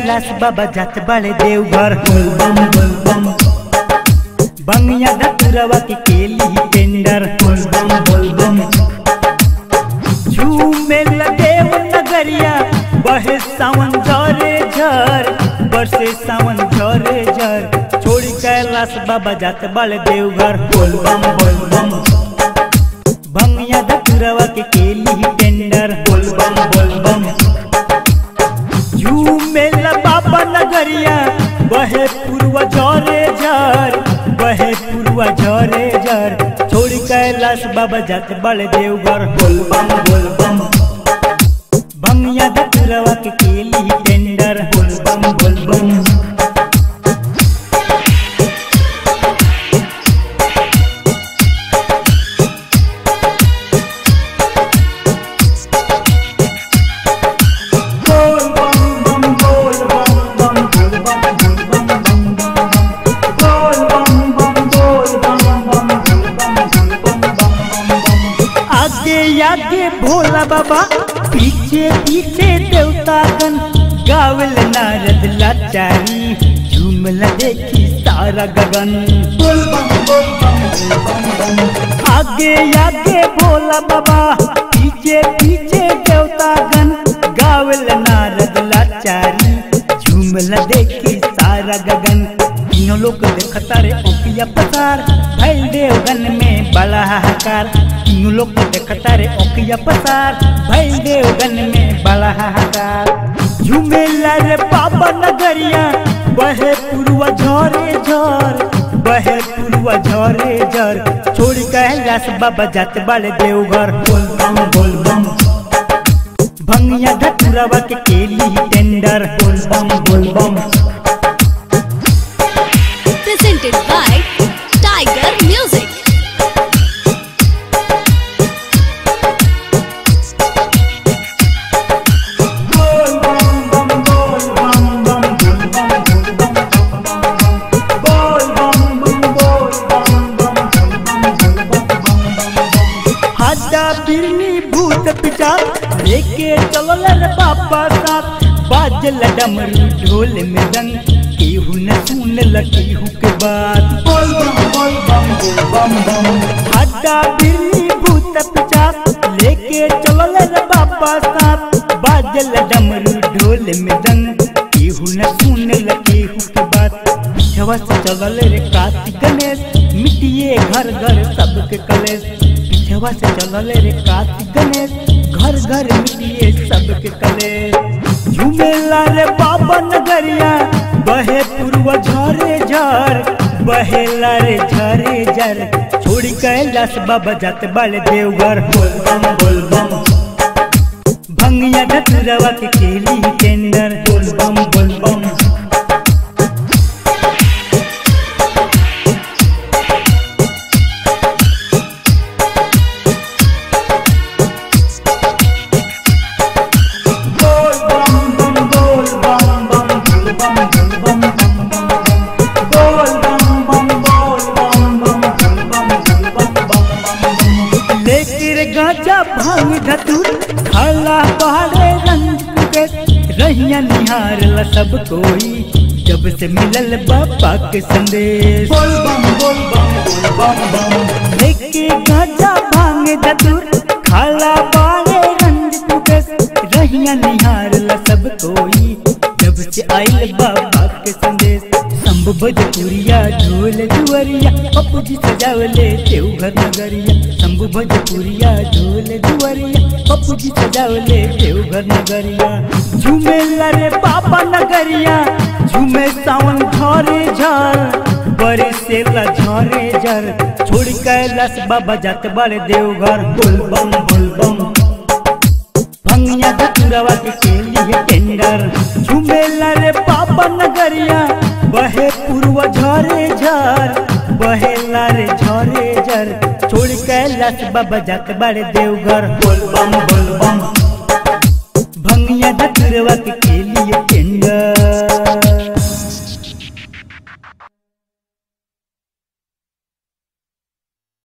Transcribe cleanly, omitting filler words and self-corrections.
कैलाश बाबा जात बड़े देवघर। बंगिया धतुरवा के केली टेंडर। झूमे देव नगरिया बहे सावन झरे झर, बरसे सावन झरे झर। छोड़ी कैलाश बाबा जात बड़े देवघर। बंगिया धतुरवा के केली टेंडर। झूमे बाबा नगरिया बहे पूर्वा झरे झर, बहे पूर्वा झरे झर। छोड़ी कैलाश बाबा जात बड़े देवघर। बंगिया धतुरवा के केली टेंडर। आगे भोला बाबा पीछे पीछे देवतागण, गावल नारद लाचारी झूमल देखी सारा गगन। आगे आगे भोला बाबा पीछे पीछे देवतागण, गावल नारद लाचारी झूमल देखी सारा गगन। तीनों लोग देखता रे ओकिया पसार, भइल देवगन में बड़ा हाहाकार। तीनों लोग देखता रे ओकिया पसार, भइल देवगन में बड़ा हाहाकार। झूमेला रे बाबा नगरिया बहे पूर्वा झरे झर, बहे पूर्वा झरे झर। छोड़ी कैलाश बाबा जात बड़े देवघर। भंगिया धतुरवा के केली tender. Presented by Tiger Music. हाजा बिरनी भूत पिचार लेके चलल रे बाबा साथ, बाजल डमरू ढोल मृदंग, केहू न सुनल केहू के बात। हाजा बिरनी भूत पिचार लेके चलल रे बाबा साथ, बाजल डमरू ढोल मृदंग, केहू न सुनल केहू के बात। पीछवा से चलल रे कार्तिक गणेश, मिटिए घर घर सबके कलेश। पीछवा से चलल रे कार्तिक गणेश, घर घर मिटिए सबके कलेश। झूमेला रे बाबा नगरिया बहे पूर्वा झरे झर, बहेला रे झरे झर। छोड़ी कैलाश बाबा जात बड़े देवघर। भंगिया धतुरवा के केली टेंडर। गाजा भांग धतूर खाला पहाड़े रंग के, रहिया निहारला सब कोई जब से मिलल बाबा के संदेश। लेके गाजा भांग धतूर खाला पहाड़े रंग के, रहिया निहारला सब कोई जब से आइल बाबा के संदेश। शंभु भोजपुरिया ढोल जुअरिया, पप्पू जी सजावले देवघर नगरिया। शंभु भोजपुरिया ढोल जुअरिया, पप्पू जी सजावले देवघर नगरिया। झूमेला रे बाबा नगरिया झूमे सावन झरे झर, बरसेला झरे झर। छोड़ी कैलाश बाबा जात बड़े देवघर। भंगिया धतुरवा के केली टेंडर। झूमेला रे बाबा नगरिया बहे पूर्वा झरे झर, बहेला रे झरे झर। छोड़ी कैलाश बाबा जात बड़े देवघर। भंगिया धतुरवा के केली